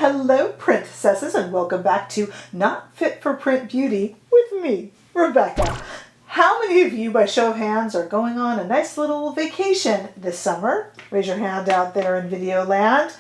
Hello, princesses, and welcome back to Not Fit for Print Beauty with me, Rebecca. How many of you, by show of hands, are going on a nice little vacation this summer? Raise your hand out there in video land.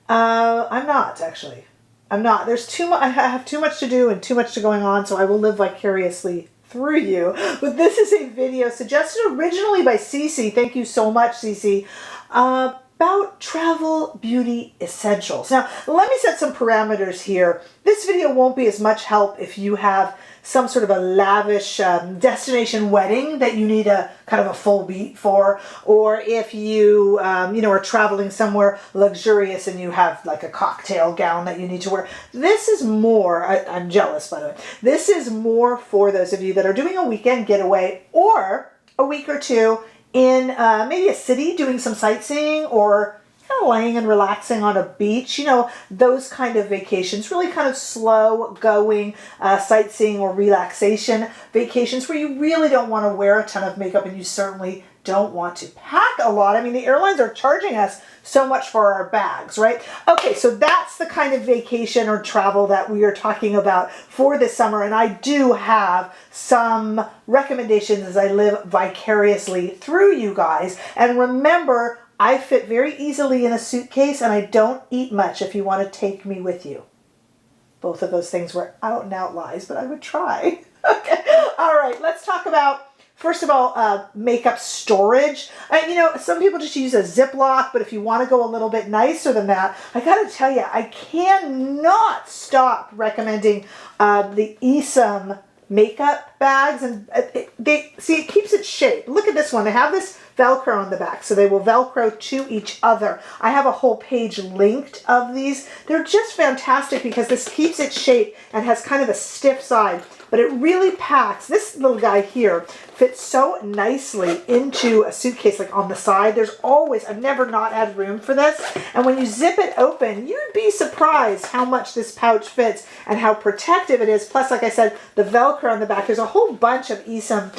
I'm not, actually. I'm not. There's too much. I have too much to do and too much going on, so I will live vicariously through you. But this is a video suggested originally by CeCe. Thank you so much, CeCe. About travel beauty essentials. Now, let me set some parameters here. This video won't be as much help if you have some sort of a lavish destination wedding that you need a kind of a full beat for, or if you are traveling somewhere luxurious and you have like a cocktail gown that you need to wear. This is more, I'm jealous by the way, this is more for those of you that are doing a weekend getaway or a week or two in maybe a city doing some sightseeing or kind of laying and relaxing on a beach, those kind of vacations, really kind of slow going sightseeing or relaxation vacations where you really don't want to wear a ton of makeup and you certainly don't want to pack a lot. I mean, the airlines are charging us so much for our bags, right? Okay, so that's the kind of vacation or travel that we are talking about for this summer. And I do have some recommendations as I live vicariously through you guys. And remember, I fit very easily in a suitcase and I don't eat much if you want to take me with you. Both of those things were out and out lies, but I would try. Okay, all right, let's talk about first of all, makeup storage. Some people just use a Ziploc, but if you want to go a little bit nicer than that, I got to tell you, I cannot stop recommending the Esum makeup bags. And it keeps its shape. Look at this one. They have this Velcro on the back, so they will Velcro to each other. I have a whole page linked of these. They're just fantastic because this keeps its shape and has kind of a stiff side, but it really packs. This little guy here fits so nicely into a suitcase, like on the side. There's always, I've never not had room for this. And when you zip it open, you'd be surprised how much this pouch fits and how protective it is. Plus, like I said, the Velcro on the back. There's a whole bunch of Esum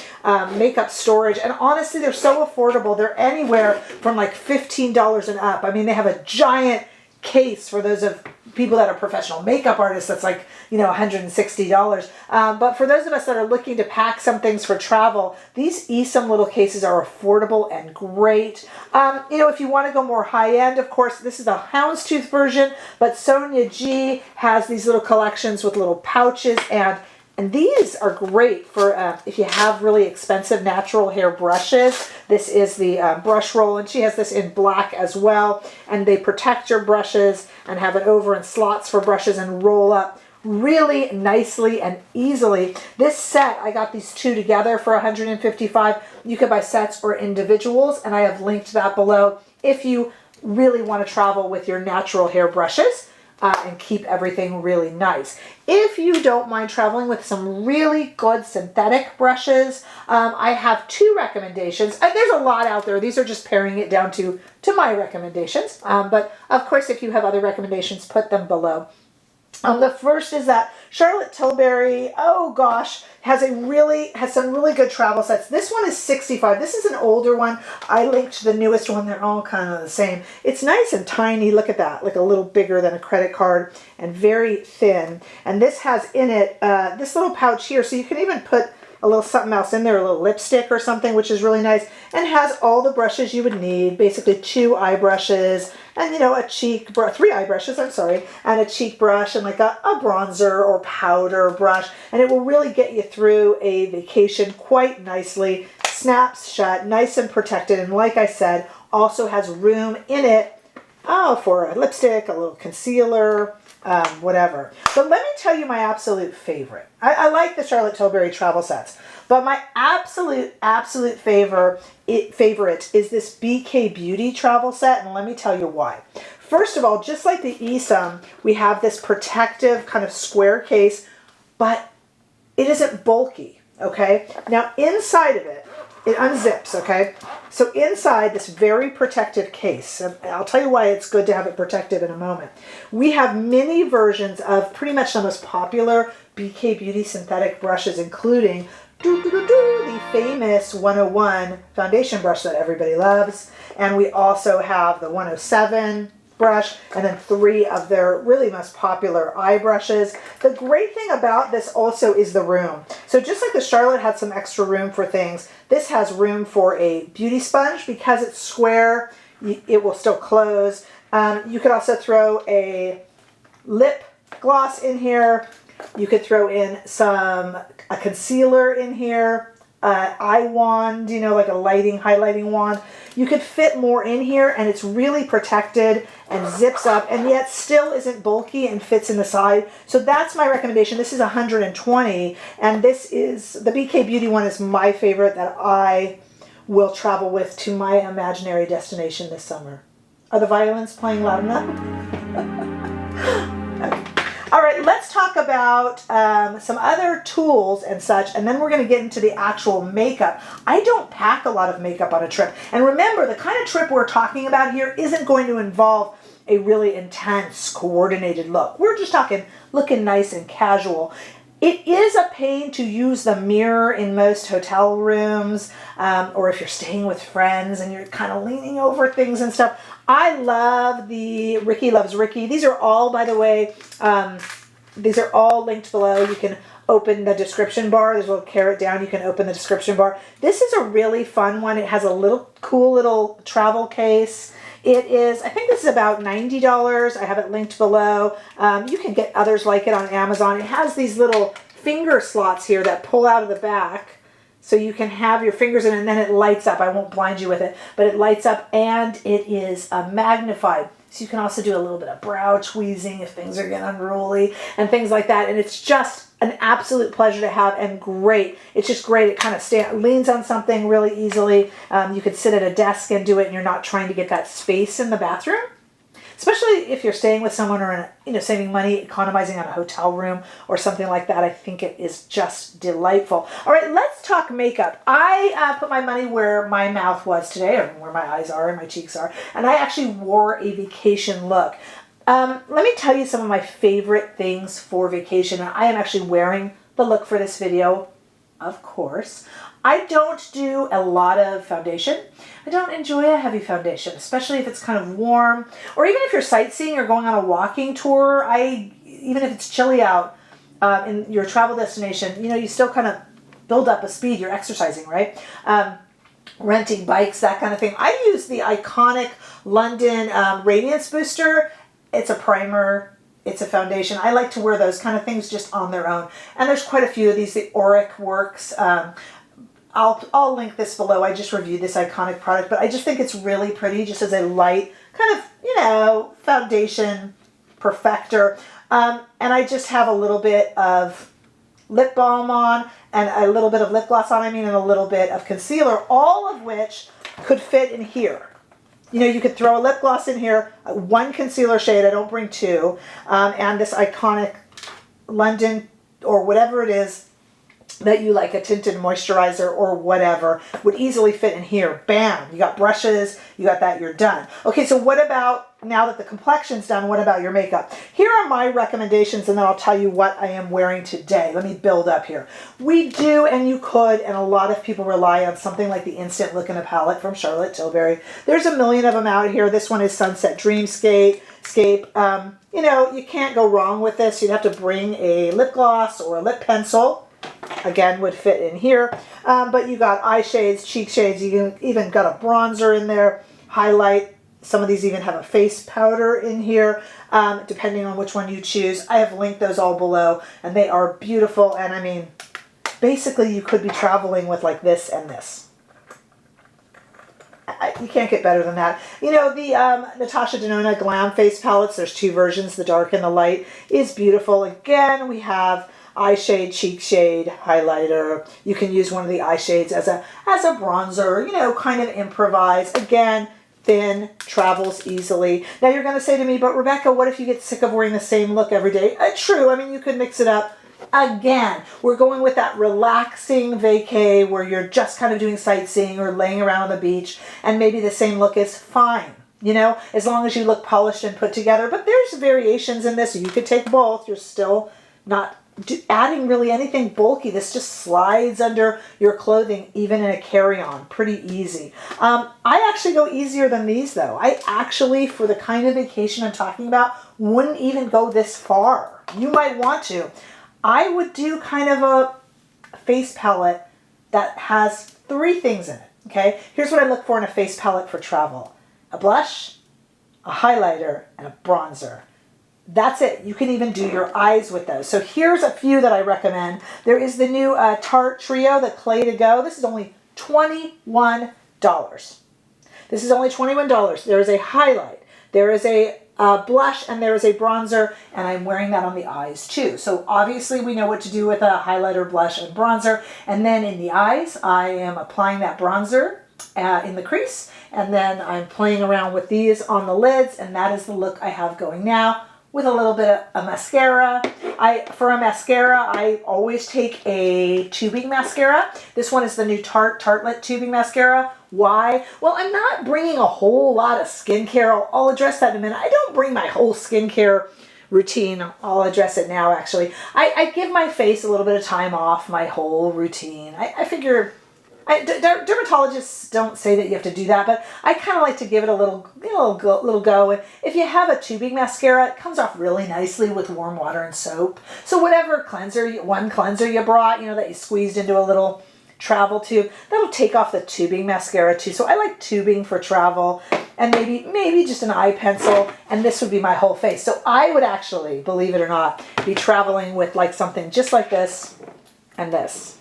makeup storage. And honestly, they're so affordable. They're anywhere from like $15 and up. I mean, they have a giant case for those of people that are professional makeup artists that's like, $160. But for those of us that are looking to pack some things for travel, these Esum little cases are affordable and great. If you want to go more high end, of course, this is a Houndstooth version, but Sonia G has these little collections with little pouches, and these are great for if you have really expensive natural hair brushes. This is the brush roll, and she has this in black as well. And they protect your brushes and have it over in slots for brushes and roll up really nicely and easily. This set, I got these two together for $155. You can buy sets or individuals, and I have linked that below if you really want to travel with your natural hair brushes. And keep everything really nice. If you don't mind traveling with some really good synthetic brushes, I have two recommendations. And there's a lot out there. These are just paring it down to my recommendations. But of course, if you have other recommendations, put them below. The first is that Charlotte Tilbury, oh gosh, has some really good travel sets. This one is $65. This is an older one. I linked the newest one. They're all kind of the same. It's nice and tiny. Look at that, like a little bigger than a credit card and very thin. And this has in it this little pouch here, so you can even put a little something else in there, a little lipstick or something, which is really nice, and has all the brushes you would need, basically 2 eye brushes, and a cheek brush, 3 eye brushes, I'm sorry, and a cheek brush, and like a bronzer or powder brush, and it will really get you through a vacation quite nicely. Snaps shut, nice and protected, and like I said, also has room in it for a lipstick, a little concealer, whatever. But let me tell you my absolute favorite. I like the Charlotte Tilbury travel sets, but my absolute favorite is this BK Beauty travel set, and let me tell you why. First of all, just like the Esum, we have this protective kind of square case, but it isn't bulky, okay? Now inside of it unzips, okay? So inside this very protective case, and I'll tell you why it's good to have it protective in a moment. We have many versions of pretty much the most popular BK Beauty synthetic brushes, including the famous 101 foundation brush that everybody loves. And we also have the 107 brush, and then 3 of their really most popular eye brushes. The great thing about this also is the room. So just like the Charlotte had some extra room for things, this has room for a beauty sponge. Because it's square, it will still close. You could also throw a lip gloss in here. You could throw in a concealer in here. Eye wand, you know, like a highlighting wand. You could fit more in here, and it's really protected and zips up, and yet still isn't bulky and fits in the side. So that's my recommendation. This is 120, and this is, the BK Beauty one is my favorite that I will travel with to my imaginary destination this summer. Are the violins playing loud enough? Okay. All right, let's talk about some other tools and such, and then we're going to get into the actual makeup. I don't pack a lot of makeup on a trip. And remember, the kind of trip we're talking about here isn't going to involve a really intense, coordinated look. We're just talking looking nice and casual. It is a pain to use the mirror in most hotel rooms, or if you're staying with friends and you're kind of leaning over things and stuff. I love the Riki Loves Riki. These are all, by the way, these are all linked below. You can open the description bar. There's a little caret down. You can open the description bar. This is a really fun one. It has a little cool little travel case. It is, I think this is about $90. I have it linked below. You can get others like it on Amazon. It has these little finger slots here that pull out of the back. So you can have your fingers in it, and then it lights up. I won't blind you with it, but it lights up, and it is magnified. So you can also do a little bit of brow tweezing if things are getting unruly and things like that. And it's just an absolute pleasure to have, and great. It's just great. It kind of leans on something really easily. You could sit at a desk and do it, and you're not trying to get that space in the bathroom. Especially if you're staying with someone or saving money, economizing on a hotel room or something like that. I think it is just delightful. All right, let's talk makeup. I put my money where my mouth was today, or where my eyes are and my cheeks are, and I actually wore a vacation look. Let me tell you some of my favorite things for vacation. And I am actually wearing the look for this video, of course. I don't do a lot of foundation. I don't enjoy a heavy foundation, especially if it's kind of warm, or even if you're sightseeing or going on a walking tour. Even if it's chilly out in your travel destination, you still kind of build up a speed. You're exercising, right? Renting bikes, that kind of thing. I use the iconic London Radiance Booster. It's a primer. It's a foundation. I like to wear those kind of things just on their own. And there's quite a few of these. The Auric works. I'll link this below. I just reviewed this iconic product, but I just think it's really pretty just as a light kind of, foundation perfector. And I just have a little bit of lip balm on and a little bit of lip gloss on, and a little bit of concealer, all of which could fit in here. You could throw a lip gloss in here, 1 concealer shade, I don't bring 2, and this iconic London or whatever it is that you like, a tinted moisturizer or whatever, would easily fit in here. Bam! You got brushes, you got that, you're done. Okay, so what about, now that the complexion's done, what about your makeup? Here are my recommendations, and then I'll tell you what I am wearing today. Let me build up here. We do, and you could, and a lot of people rely on something like the Instant Look in a Palette from Charlotte Tilbury. There's a million of them out here. This one is Sunset Dreamscape. You can't go wrong with this. You'd have to bring a lip gloss or a lip pencil. Again, would fit in here. But you got eye shades, cheek shades. You even got a bronzer in there, highlight. Some of these even have a face powder in here, depending on which one you choose. I have linked those all below, and they are beautiful. And basically you could be traveling with like this and this. You can't get better than that. The Natasha Denona Glam face palettes, there's 2 versions, the dark and the light, is beautiful. Again, we have eye shade, cheek shade, highlighter. You can use one of the eye shades as a bronzer, kind of improvise. Again, thin, travels easily. Now you're going to say to me, but Rebecca, what if you get sick of wearing the same look every day? True, you could mix it up. Again, we're going with that relaxing vacay where you're just kind of doing sightseeing or laying around on the beach, and maybe the same look is fine. As long as you look polished and put together. But there's variations in this. You could take both. You're still not adding really anything bulky. This just slides under your clothing, even in a carry-on. Pretty easy. I actually go easier than these though. I actually, for the kind of vacation I'm talking about, wouldn't even go this far. You might want to. I would do kind of a face palette that has 3 things in it. Okay, here's what I look for in a face palette for travel. A blush, a highlighter, and a bronzer. That's it. You can even do your eyes with those. So here's a few that I recommend. There is the new Tarte Trio, the Clay to Go. This is only $21. This is only $21. There is a highlight, there is a blush, and there is a bronzer, and I'm wearing that on the eyes too. So obviously we know what to do with a highlighter, blush, and bronzer. And then in the eyes, I am applying that bronzer in the crease, and then I'm playing around with these on the lids, and that is the look I have going now, with a little bit of mascara. For a mascara, I always take a tubing mascara. This one is the new Tarte Tartelette tubing mascara. Why? Well, I'm not bringing a whole lot of skincare. I'll address that in a minute. I don't bring my whole skincare routine. I'll address it now, actually. I give my face a little bit of time off my whole routine. I figure... dermatologists don't say that you have to do that, but I kind of like to give it a little go. And if you have a tubing mascara, it comes off really nicely with warm water and soap. So whatever one cleanser you brought, that you squeezed into a little travel tube, that'll take off the tubing mascara too. So I like tubing for travel, and maybe just an eye pencil, and this would be my whole face. So I would actually, believe it or not, be traveling with like something just like this and this.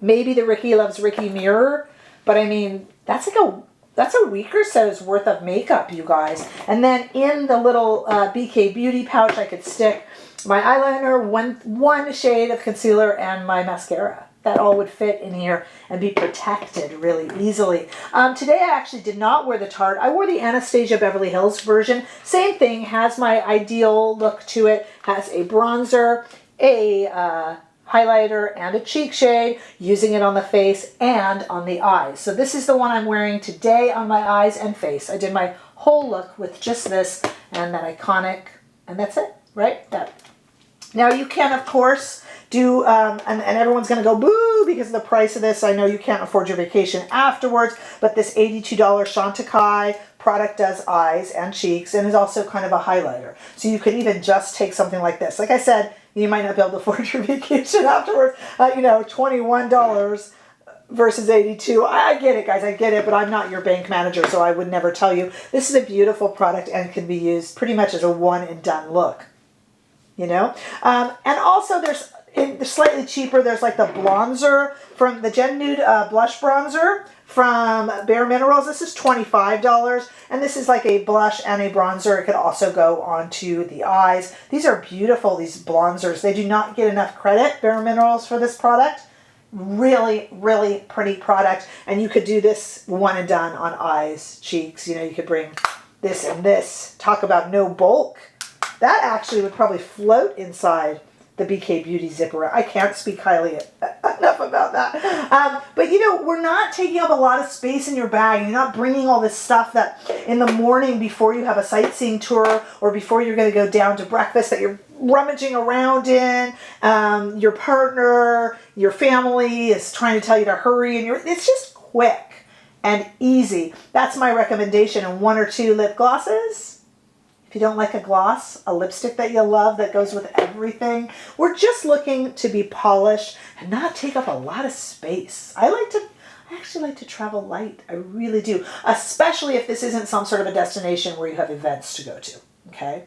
Maybe the Riki Loves Riki mirror, but I mean, that's a week or so's worth of makeup, you guys. And then in the little BK Beauty pouch, I could stick my eyeliner, one shade of concealer, and my mascara. That all would fit in here and be protected really easily. Today I actually did not wear the Tarte. I wore the Anastasia Beverly Hills version. Same thing, has my ideal look to it. Has a bronzer, a highlighter, and a cheek shade, using it on the face and on the eyes. So this is the one I'm wearing today on my eyes and face. I did my whole look with just this and that iconic, and that's it, right? Now you can, of course, do, and everyone's going to go boo because of the price of this. I know you can't afford your vacation afterwards, but this $82 Chantecaille product does eyes and cheeks and is also kind of a highlighter. So you could even just take something like this. Like I said, you might not be able to afford your vacation afterwards. $21 versus $82. I get it, guys. I get it, but I'm not your bank manager, so I would never tell you. This is a beautiful product and can be used pretty much as a one and done look. And also there's slightly cheaper. There's like the Blonzer from the Gen Nude blush bronzer from BareMinerals. This is $25, and this is like a blush and a bronzer. It could also go onto the eyes. These are beautiful, these Blonzers. They do not get enough credit, BareMinerals, for this product. Really, really pretty product, and you could do this one and done on eyes, cheeks. You could bring this and this. Talk about no bulk. That actually would probably float inside the BK Beauty zipper. I can't speak highly enough about that. But we're not taking up a lot of space in your bag. You're not bringing all this stuff that in the morning before you have a sightseeing tour or before you're going to go down to breakfast that you're rummaging around in. Your partner, your family is trying to tell you to hurry, and it's just quick and easy. That's my recommendation. And 1 or 2 lip glosses. If you don't like a gloss, a lipstick that you love that goes with everything. We're just looking to be polished and not take up a lot of space. I actually like to travel light. I really do. Especially if this isn't some sort of a destination where you have events to go to. Okay?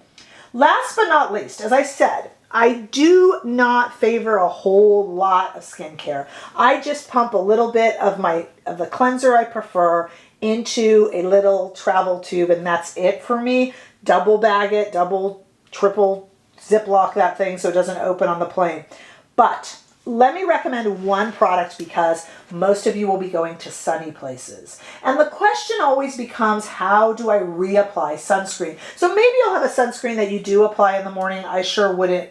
Last but not least, as I said, I do not favor a whole lot of skincare. I just pump a little bit of the cleanser I prefer into a little travel tube, and that's it for me. Double bag it, triple Ziploc that thing so it doesn't open on the plane. But let me recommend one product because most of you will be going to sunny places. And the question always becomes, how do I reapply sunscreen? So maybe you'll have a sunscreen that you do apply in the morning. I sure wouldn't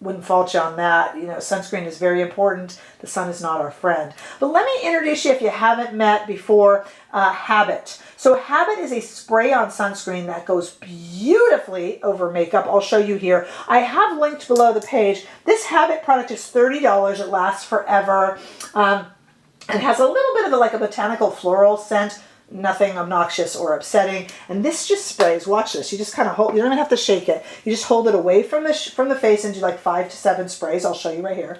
wouldn't fault you on that. You know, sunscreen is very important. The sun is not our friend. But let me introduce you, if you haven't met before, Habit. So Habit is a spray-on sunscreen that goes beautifully over makeup. I'll show you here. I have linked below the page. This Habit product is $30. It lasts forever. And has a little bit of like a botanical floral scent. Nothing obnoxious or upsetting. And this just sprays. Watch this. You just kind of hold, you don't even have to shake it. You just hold it away from the face and do like 5 to 7 sprays. I'll show you right here.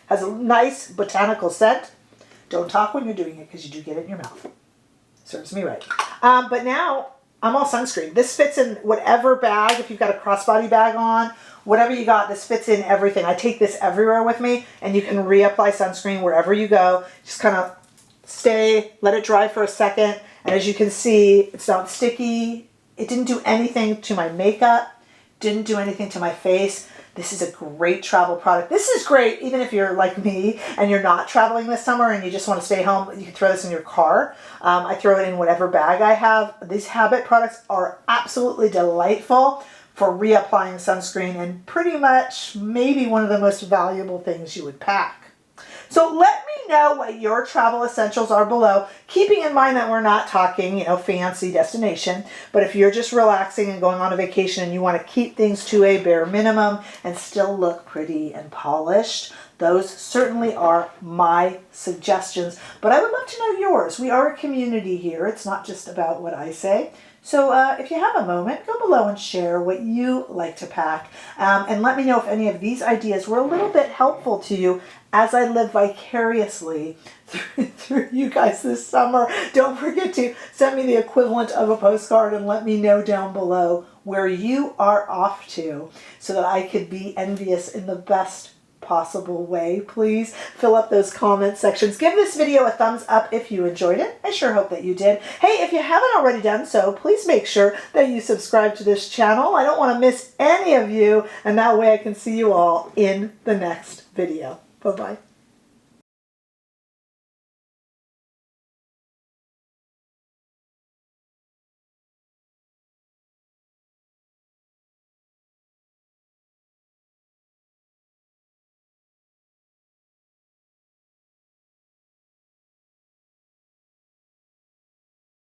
Has a nice botanical scent. Don't talk when you're doing it because you do get it in your mouth. Serves me right. But now I'm all sunscreen. This fits in whatever bag, if you've got a crossbody bag on, whatever you got, this fits in everything. I take this everywhere with me, and you can reapply sunscreen wherever you go. Just kind of let it dry for a second, and as you can see, it's not sticky. It didn't do anything to my makeup, didn't do anything to my face. This is a great travel product. This is great even if you're like me and you're not traveling this summer and you just want to stay home. You can throw this in your car. I throw it in whatever bag I have. These Habit products are absolutely delightful for reapplying sunscreen and pretty much maybe one of the most valuable things you would pack. So let me know what your travel essentials are below, keeping in mind that we're not talking, you know, fancy destination, but if you're just relaxing and going on a vacation and you want to keep things to a bare minimum and still look pretty and polished, those certainly are my suggestions. But I would love to know yours. We are a community here. It's not just about what I say. So if you have a moment, go below and share what you like to pack. And let me know if any of these ideas were a little bit helpful to you as I live vicariously through you guys this summer. Don't forget to send me the equivalent of a postcard and let me know down below where you are off to so that I could be envious in the best possible way. Please fill up those comment sections. Give this video a thumbs up if you enjoyed it. I sure hope that you did. Hey, if you haven't already done so, please make sure that you subscribe to this channel. I don't want to miss any of you, and that way I can see you all in the next video. Bye-bye.